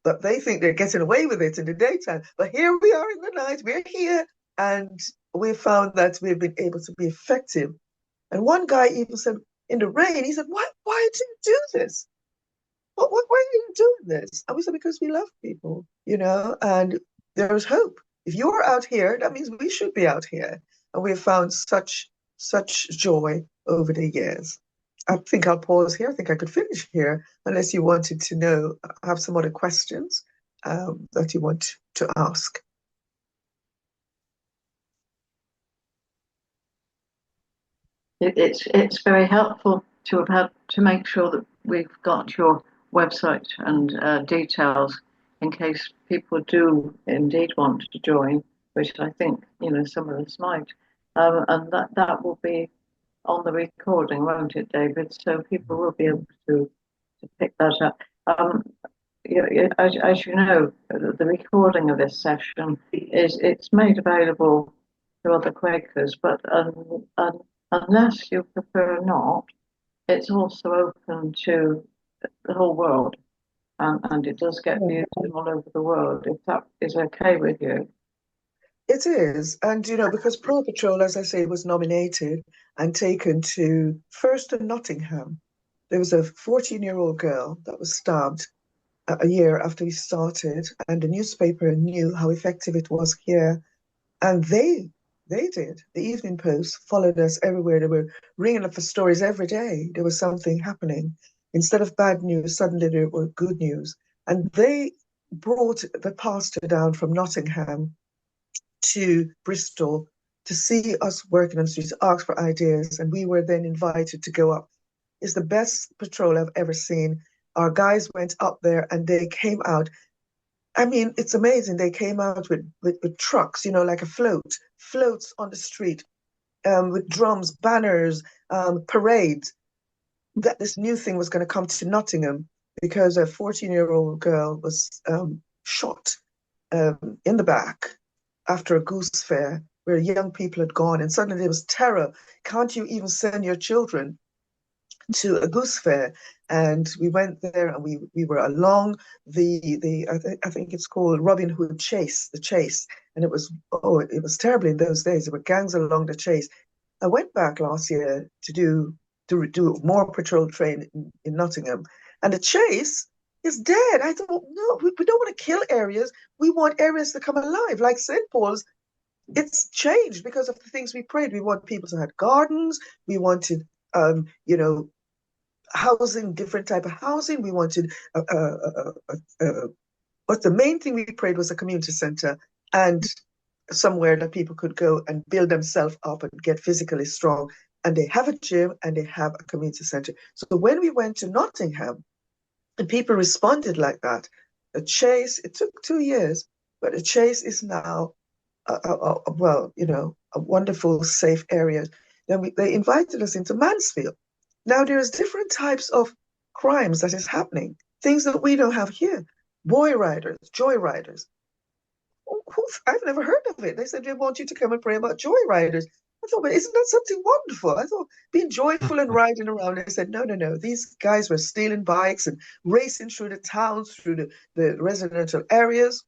But they think they're getting away with it in the daytime. But here we are in the night, we're here. And we found that we've been able to be effective. And one guy even said, in the rain, he said, why do you do this? Why are you doing this? And we said, because we love people, and there's hope. If you're out here, that means we should be out here. And we've found such joy over the years. I think I'll pause here. I think I could finish here, unless you wanted to have some other questions that you want to ask. It's very helpful to have had to make sure that we've got your website and details in case people do indeed want to join, which I think some of us might, and that will be on the recording, won't it, David? So people will be able to pick that up. As you know, the recording of this session it's made available to other Quakers, but unless you prefer not, it's also open to the whole world, and it does get viewed all over the world, if that is okay with you. It is. And, because Paw Patrol, as I say, was nominated and taken first to Nottingham. There was a 14-year-old girl that was stabbed a year after we started, and the newspaper knew how effective it was here. And they did. The Evening Post followed us everywhere. They were ringing up for stories every day. There was something happening. Instead of bad news, suddenly there were good news. And they brought the pastor down from Nottingham to Bristol to see us working on the streets, to ask for ideas. And we were then invited to go up. It's the best patrol I've ever seen. Our guys went up there and they came out. I mean, it's amazing. They came out with trucks, like a floats on the street, with drums, banners, parades, that this new thing was going to come to Nottingham because a 14-year-old girl was shot. in the back after a goose fair where young people had gone, and suddenly there was terror. Can't you even send your children to a goose fair? And we went there, and we were along I think it's called Robin Hood Chase, the chase, and it was terrible in those days. There were gangs along the chase. I went back last year to do more patrol train in Nottingham, and the chase is dead. I thought, no, we don't want to kill areas. We want areas to come alive, like St. Paul's. It's changed because of the things we prayed. We want people to have gardens. We wanted, housing, different type of housing. We wanted, but the main thing we prayed was a community center and somewhere that people could go and build themselves up and get physically strong. And they have a gym and they have a community center. So when we went to Nottingham, and people responded like that, the chase, it took 2 years, but the chase is now a wonderful, safe area. Then they invited us into Mansfield. Now there's different types of crimes that is happening, things that we don't have here. Boy riders, joy riders. I've never heard of it. They said they want you to come and pray about joy riders. I thought, but isn't that something wonderful? I thought, being joyful and riding around. They said, no. These guys were stealing bikes and racing through the towns, through the residential areas.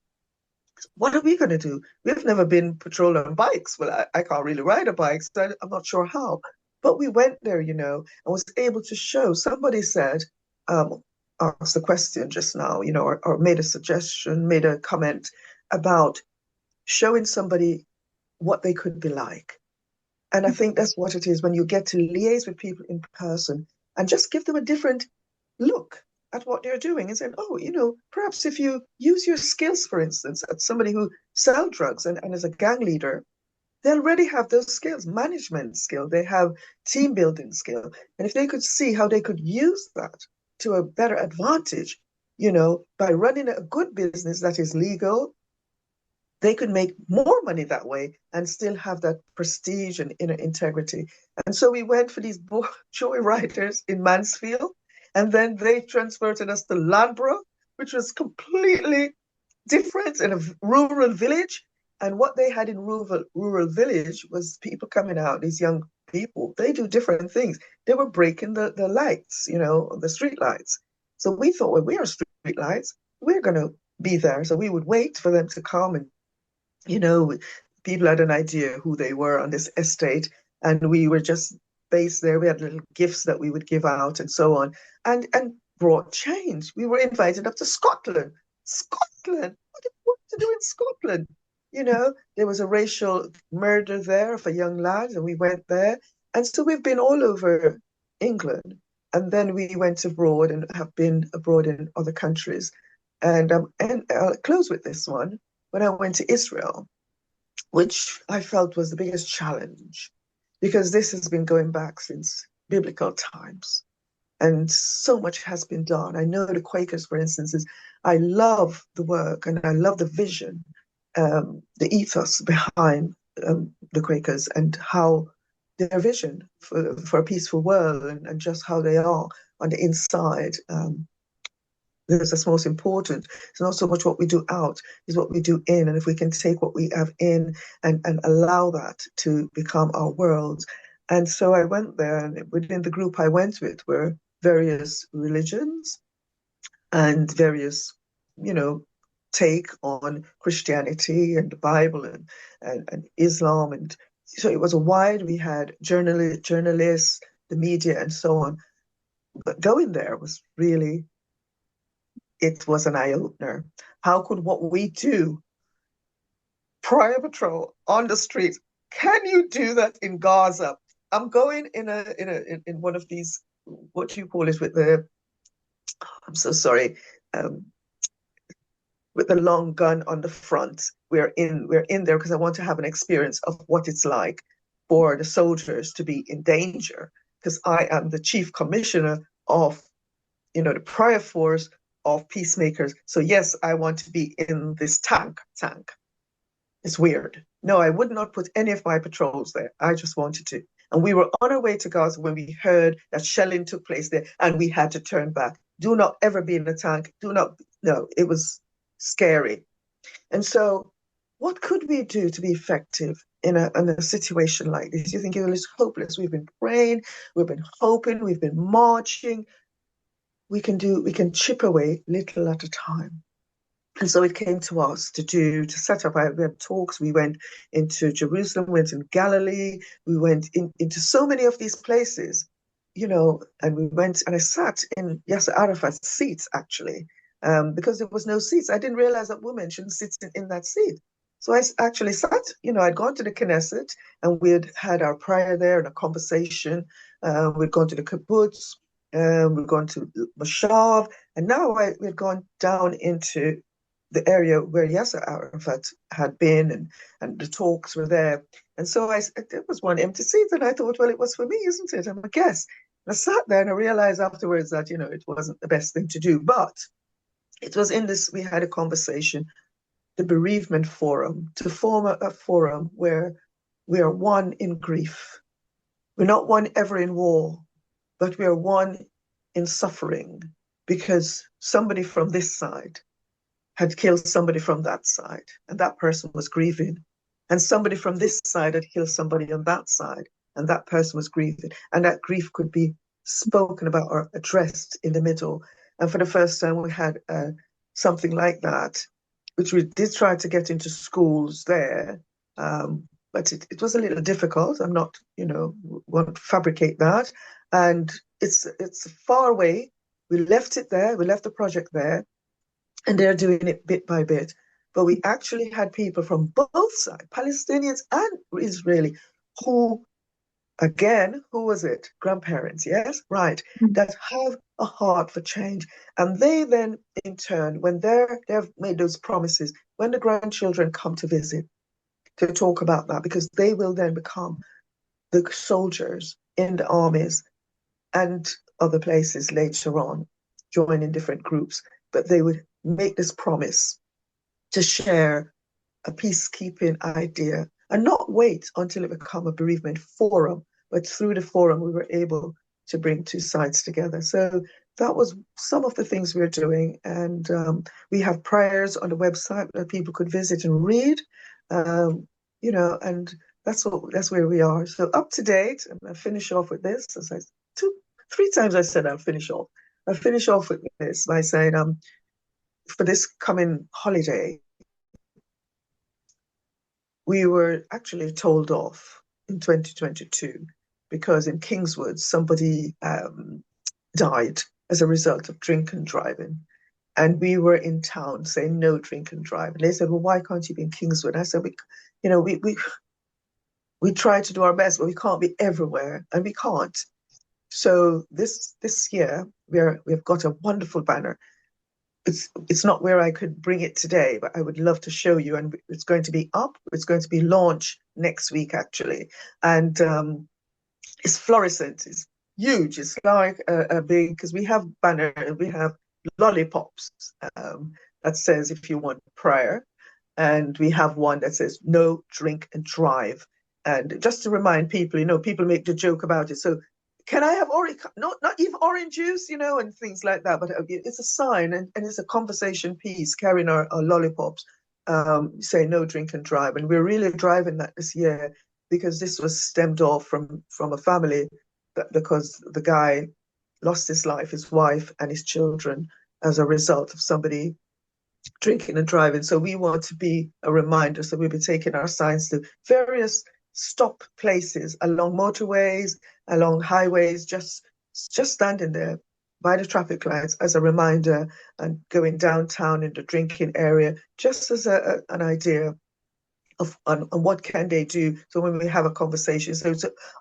What are we going to do? We've never been patrolling on bikes. Well, I can't really ride a bike, so I'm not sure how. But we went there, and was able to show. Somebody said, asked a question just now, or made a suggestion, made a comment about showing somebody what they could be like. And I think that's what it is when you get to liaise with people in person and just give them a different look at what they're doing and say, perhaps if you use your skills, for instance, at somebody who sells drugs and is a gang leader, they already have those skills, management skill, they have team building skill. And if they could see how they could use that to a better advantage, by running a good business that is legal, they could make more money that way and still have that prestige and inner integrity. And so we went for these joy riders in Mansfield, and then they transported us to Ladbroke, which was completely different in a rural village. And what they had in rural village was people coming out, these young people, they do different things. They were breaking the lights, the street lights. So we thought, well, we are street lights, we're going to be there. So we would wait for them to come, and people had an idea who they were on this estate, and we were just based there. We had little gifts that we would give out and so on, and brought change. We were invited up to Scotland. Scotland? What do you want to do in Scotland? There was a racial murder there of a young lad, and we went there. And so we've been all over England, and then we went abroad and have been abroad in other countries. And I'll close with this one. When I went to Israel, which I felt was the biggest challenge, because this has been going back since biblical times, and so much has been done. I know the Quakers, for instance, I love the work and I love the vision, the ethos behind the Quakers, and how their vision for a peaceful world and just how they are on the inside. That's most important. It's not so much what we do out, it's what we do in. And if we can take what we have in and allow that to become our world. And so I went there, and within the group I went with were various religions and various, take on Christianity and the Bible and Islam. And so it was we had journalists, the media, and so on. But going there was really, it was an eye-opener. How could what we do, prior patrol on the streets, can you do that in Gaza? I'm going in one of these, what do you call it, I'm so sorry, with the long gun on the front. We're in there because I want to have an experience of what it's like for the soldiers to be in danger, because I am the chief commissioner of, the prior force of peacemakers. So yes, I want to be in this tank. It's weird. No, I would not put any of my patrols there. I just wanted to. And we were on our way to Gaza when we heard that shelling took place there, and we had to turn back. Do not ever be in a tank. No, it was scary. And so what could we do to be effective in a situation like this? You think it's hopeless. We've been praying, we've been hoping, we've been marching. We can chip away little at a time. And so it came to us to set up. We had talks. We went into Jerusalem, went in Galilee. We went into so many of these places, and we went, and I sat in Yasser Arafat's seats, actually, because there was no seats. I didn't realize that women shouldn't sit in that seat. So I actually sat, I'd gone to the Knesset, and we'd had our prayer there and a conversation. We'd gone to the kibbutz, we'd gone to Moshav, and now we'd gone down into the area where Yasser Arafat had been, and the talks were there. And so there was one empty seat, and I thought, well, it was for me, isn't it? I'm a guest. And I sat there, and I realized afterwards that, it wasn't the best thing to do. But it was in this, we had a conversation, the bereavement forum, to form a forum where we are one in grief. We're not one ever in war, but we are one in suffering, because somebody from this side had killed somebody from that side, and that person was grieving. And somebody from this side had killed somebody on that side, and that person was grieving. And that grief could be spoken about or addressed in the middle. And for the first time, we had something like that, which we did try to get into schools there. But it was a little difficult. I'm not, want to fabricate that. And it's far away. We left it there. We left the project there. And they're doing it bit by bit. But we actually had people from both sides, Palestinians and Israeli, who was it? Grandparents, yes? Right. That have a heart for change. And they then, in turn, when they've made those promises, when the grandchildren come to visit, to talk about that, because they will then become the soldiers in the armies and other places later on, join in different groups. But they would make this promise to share a peacekeeping idea and not wait until it become a bereavement forum, but through the forum we were able to bring two sides together. So that was some of the things we're doing. And we have prayers on the website that people could visit and read, and that's where we are. So up to date, and I finish off with this, as three times I said I'll finish off. I'll finish off with this by saying, for this coming holiday, we were actually told off in 2022 because in Kingswood, somebody died as a result of drink and driving. And we were in town saying no drink and drive. And they said, well, why can't you be in Kingswood? And I said, we try to do our best, but we can't be everywhere, and we can't. So this year, we've got a wonderful banner. It's not where I could bring it today, but I would love to show you. And it's going to be up. It's going to be launched next week, actually. And it's fluorescent. It's huge. It's like a big, because we have banner and we have lollipops that says, if you want prayer. And we have one that says, no drink and drive. And just to remind people, people make the joke about it. So can I have not even orange juice, and things like that, but it's a sign and it's a conversation piece carrying our lollipops, say no drink and drive. And we're really driving that this year because this was stemmed off from a family because the guy lost his life, his wife and his children as a result of somebody drinking and driving. So we want to be a reminder. So we'll be taking our signs to various stop places along motorways, along highways, just standing there by the traffic lights as a reminder, and going downtown in the drinking area, just as an idea of on what can they do. So when we have a conversation, so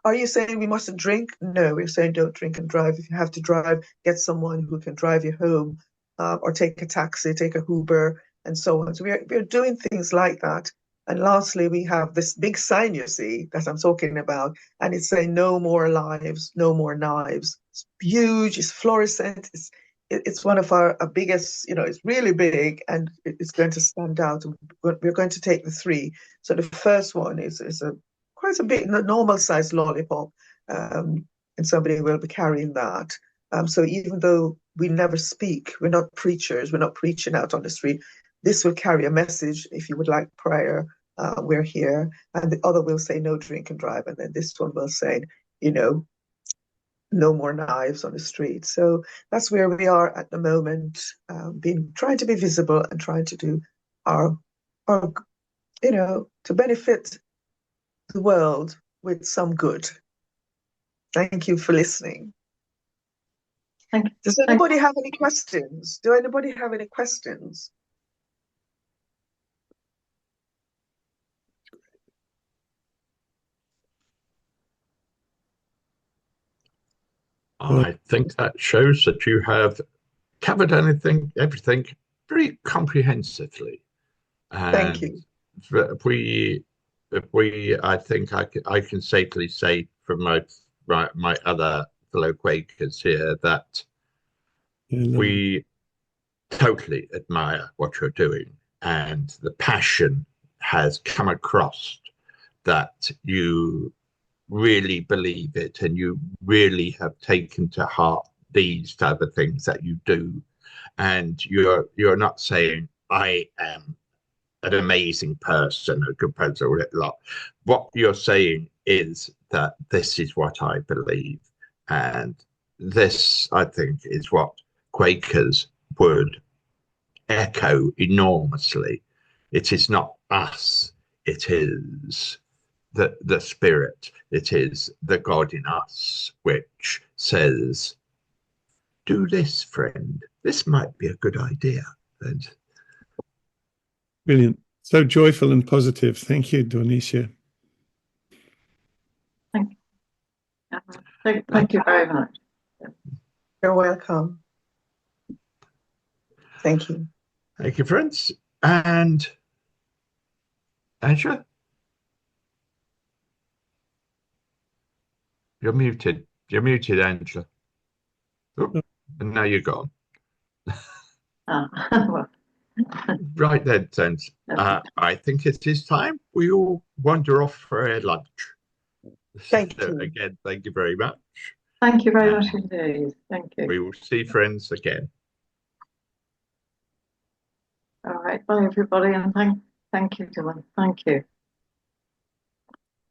are you saying we mustn't drink? No, we're saying don't drink and drive. If you have to drive, get someone who can drive you home, or take a taxi, take a Uber, and so on. So we're doing things like that. And lastly, we have this big sign, you see, that I'm talking about, and it's saying no more lives, no more knives. It's huge, it's fluorescent, it's one of our biggest, it's really big, and it's going to stand out. We're going to take the three. So the first one is quite a bit, normal size lollipop, and somebody will be carrying that. So even though we never speak, we're not preachers, we're not preaching out on the street, this will carry a message. If you would like prayer, we're here. And the other will say no drink and drive. And then this one will say, you know, no more knives on the street. So that's where we are at the moment, trying to be visible and trying to do our you know, to benefit the world with some good. Thank you for listening. Thank you. Does anybody have any questions? Do anybody have any questions? I think that shows that you have covered everything very comprehensively. Thank you. If we, I think I can safely say from my other fellow Quakers here that we totally admire what you're doing, and the passion has come across that you really believe it and you really have taken to heart these type of things that you do, and you're not saying I am an amazing person, a composer, or a lot. What you're saying is that this is what I believe, and this, I think, is what Quakers would echo enormously. It is not us, it is the spirit, it is the God in us which says, do this, friend, this might be a good idea. And brilliant. So joyful and positive. Thank you, Dawnecia. Thank you very much. You're welcome. Thank you. Thank you, friends. And Angela? You're muted. You're muted, Angela. Oh, and now you're gone. Well. Right then, friends. I think it is time we all wander off for a lunch. Thank you. Again, thank you very much. Thank you very much indeed. Thank you. We will see friends again. All right. Bye, everybody. And thank you, Dylan. Thank you.